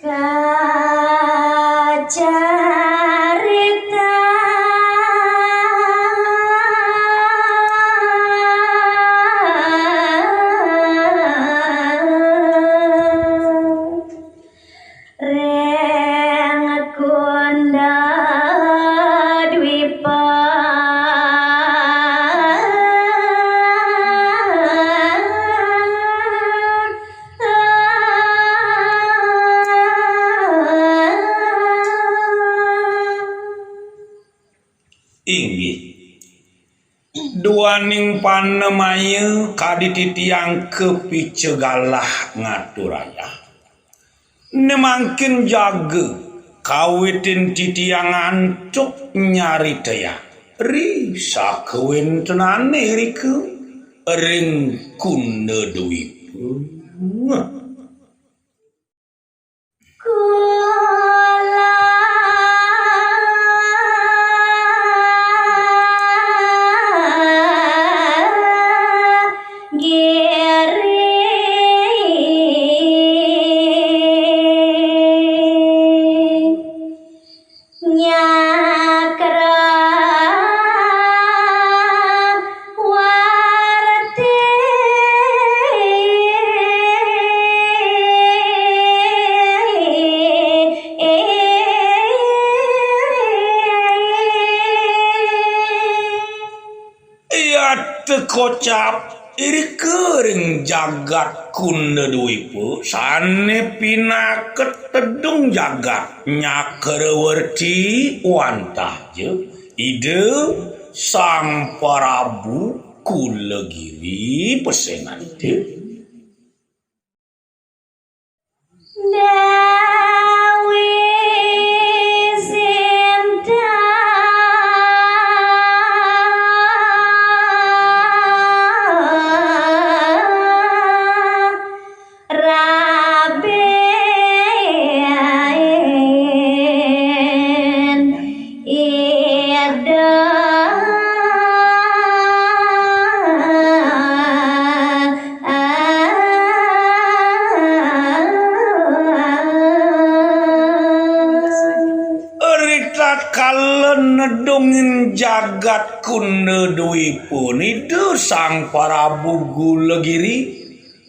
Kacarita Rengkunda Dwipa inggih duaning panemaya kadititiang kepicegalah ngaturaya nemangkin jaga kawitin titiang ancuk nyari taya risa kewin tenane riku ring kunda duipu kocap iri kering jagat kunda duipu sane pinaket tedung jagat nyakerwerti wantah je ide sang Prabu Kulegiri pesenan itu nedongin jagat kunda duipun itu sang Prabu Kulegiri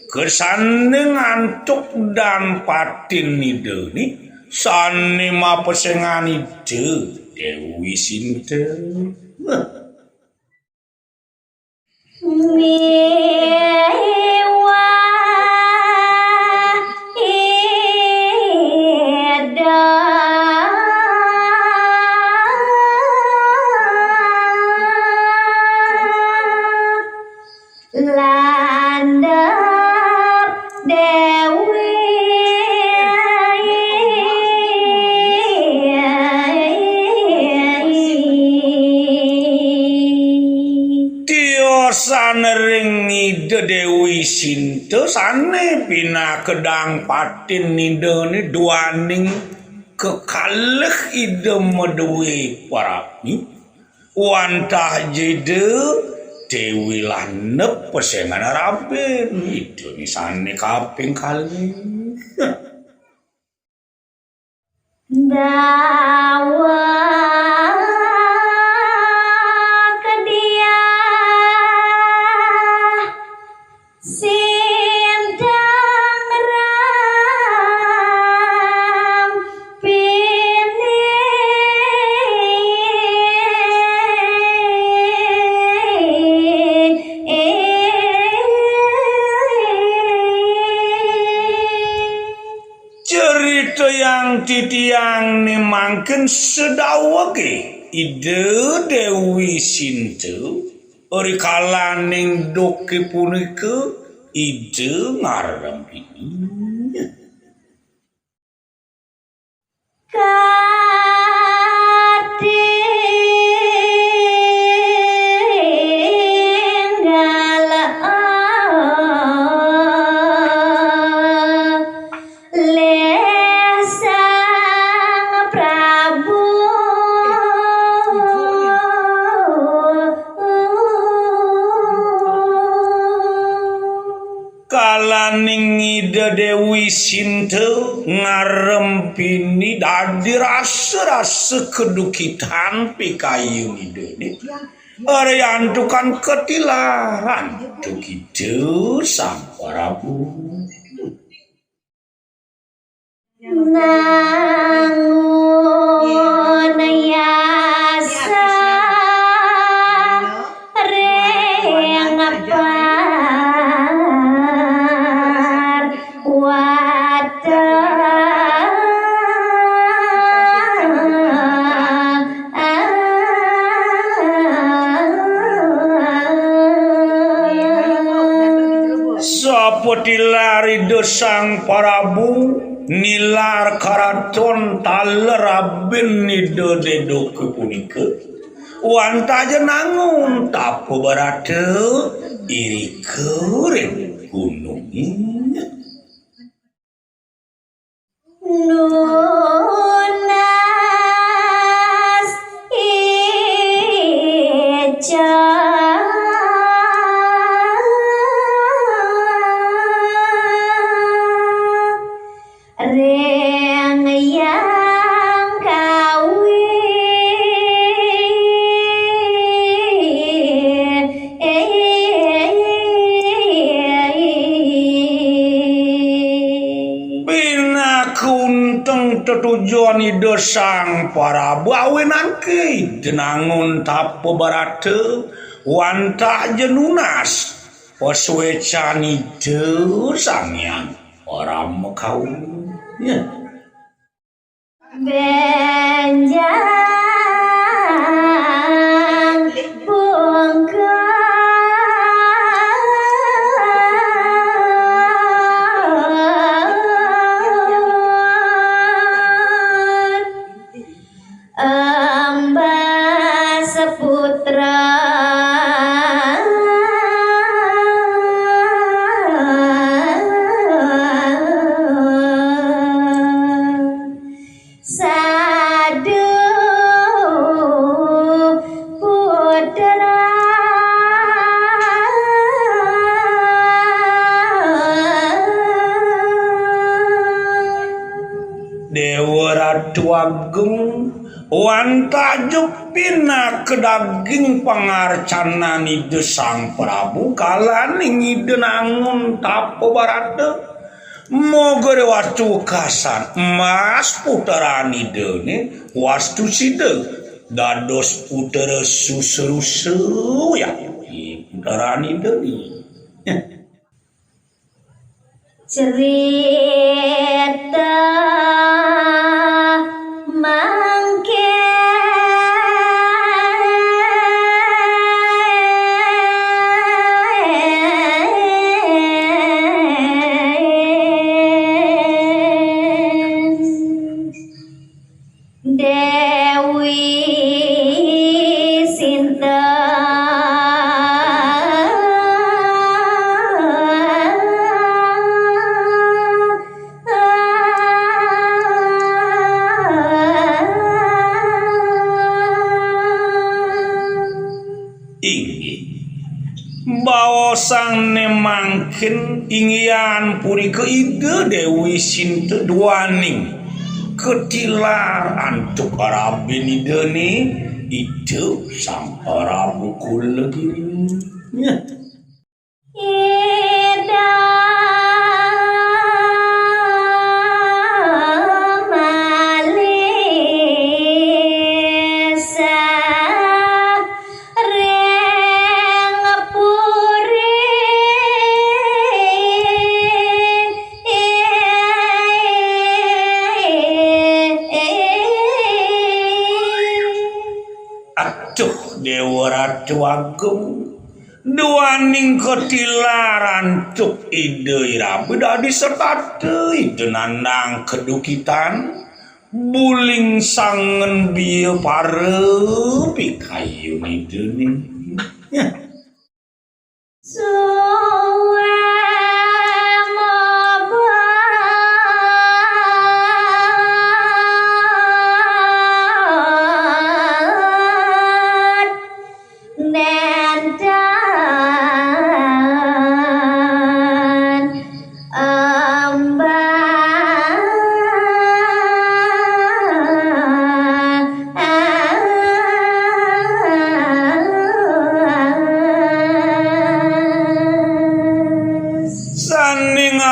kesane ngantuk dan patin ide ni sane mapesengan ide Dewi Sinten ide Dewi Sinten sane pina kedang patin ide ni duaning kekalih ide meduwe parapi wantah jede Dewi lanep pesengan raben ide ni sane kaping kali dawa yang titiang ni mangken sedawage ide Dewi Sinten ori kalaning doke punika ide ngarempi kalaning ide Dewi Sinta ngarempini dadi rasa-rasa kedukitan pikayu ide ni ari antukan ketilaran tu kitu sang Prabu nangun yasa reng apar seperti lari dosang Prabu nilar karaton taler abin nido dedo kepunika wanta aja nangun tapo barate iri kering gunungnya nunas ica reng yang kawin pinakunteng tetujuan ide sang Prabu awenan ke denangun tapo barate wanta jenunas paswecan ide sangyan orang mekawin ya benjang bongkar amba seputra sadu putra Dewa Ratu Agung wanta jepina ke daging pangarcana ide sang Prabu kalaning ide nangun tapo barate mogere wastu kasan mas putaran ide ni wastu side dados putera suseru ya putaran ide ni cerita mangke Dewi Sinta ingin bawa sang nemangkin ingin puri ke ide Dewi Sinta duaning ketilar antuk arabin ide ni itu sang Prabu kula gini ya Atuh Dewa Ratu Agung duaning ketilaran cuk ide irabu dadi sertate ide nandang kedukitan buling sangen bieu pare pikayu ide ni ya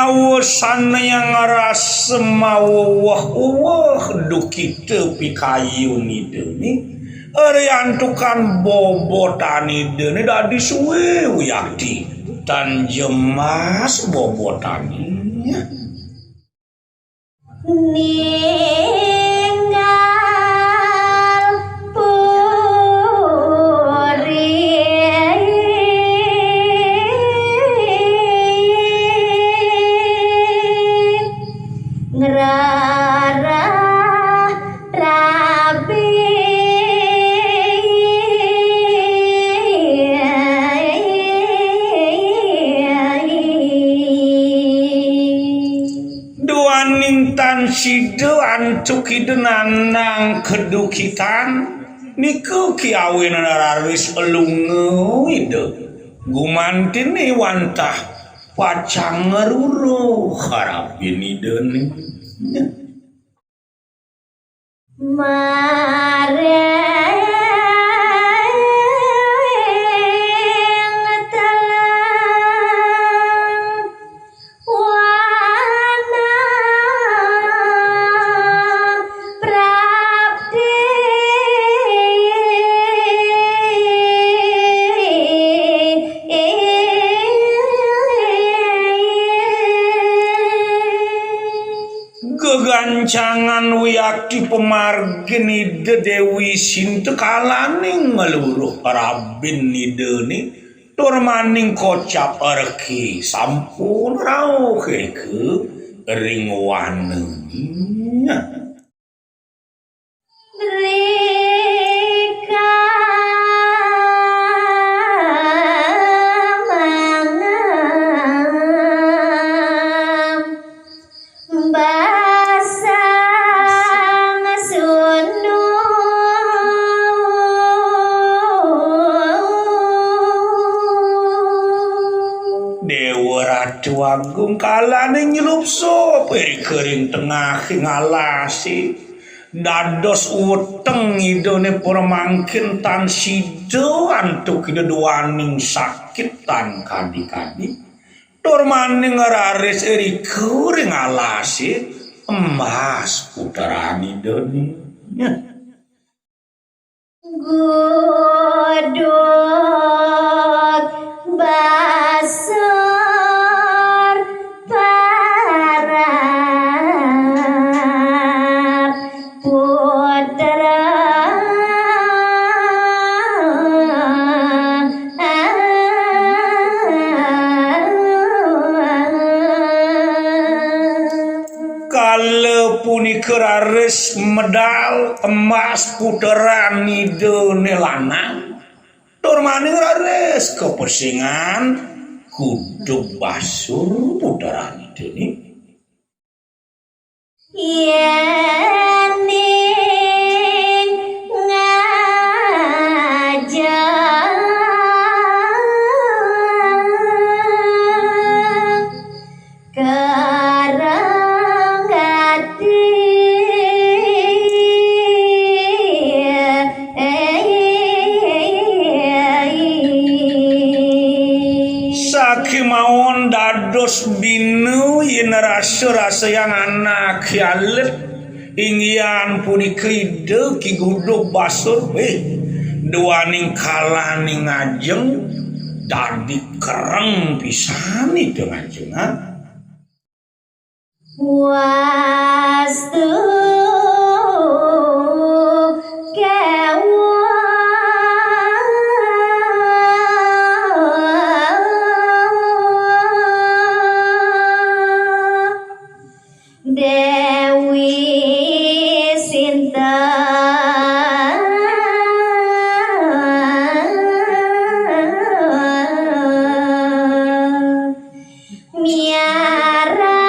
ngawasan yang ngarasa mawah duki tepi kayu nideni ariantukan bobotan nideni dadi suwe yakti dan jemas bobotani ninggal puri ngerara rabi duaning tan sido antuk nanang kedukitan niku kiawin raris elungu ide gumantin ni wantah pacang ngeruru harapin ide nih mareng telang wana prabdi gegancangan wiyaki pemargin ide Dewi Sintu kalaning meluruh rabin ide ni turmaning kocap erki sampun rauh ke ring wanenya Rika manam basang sunu Dewa Ratu Agung kalane nyelup sop kering tengah ngalasi dados uteng idone permangkin tan sido antuk duaning sakit tan kadi-kadi turmaning raris eri kering ngalasi emas putaran idone godot basar parab putra kalau punika raris medal emas puteran idone lanang turmaning raris kepersingan kudu basur puteran idone yening ngajak karanggati sakimawon dados binu yen rasa yang anak yalet ingyan punika ide ki gudug basur duaning kalaning ngajeng dadi kereng pisan itu ngajeng wastu Dewi Sinta Miara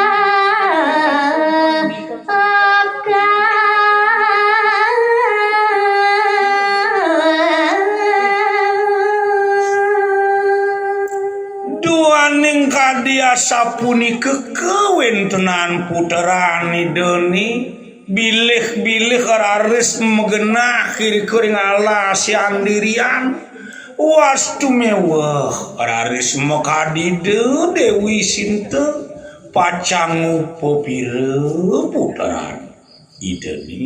duaning kadiasa punika kawin tenan puteran ideni bilih-bilih raris megenah kiri-kiri ngalas andirian wastu mewah raris mekadide Dewi Sinta pacangu popire putaran ideni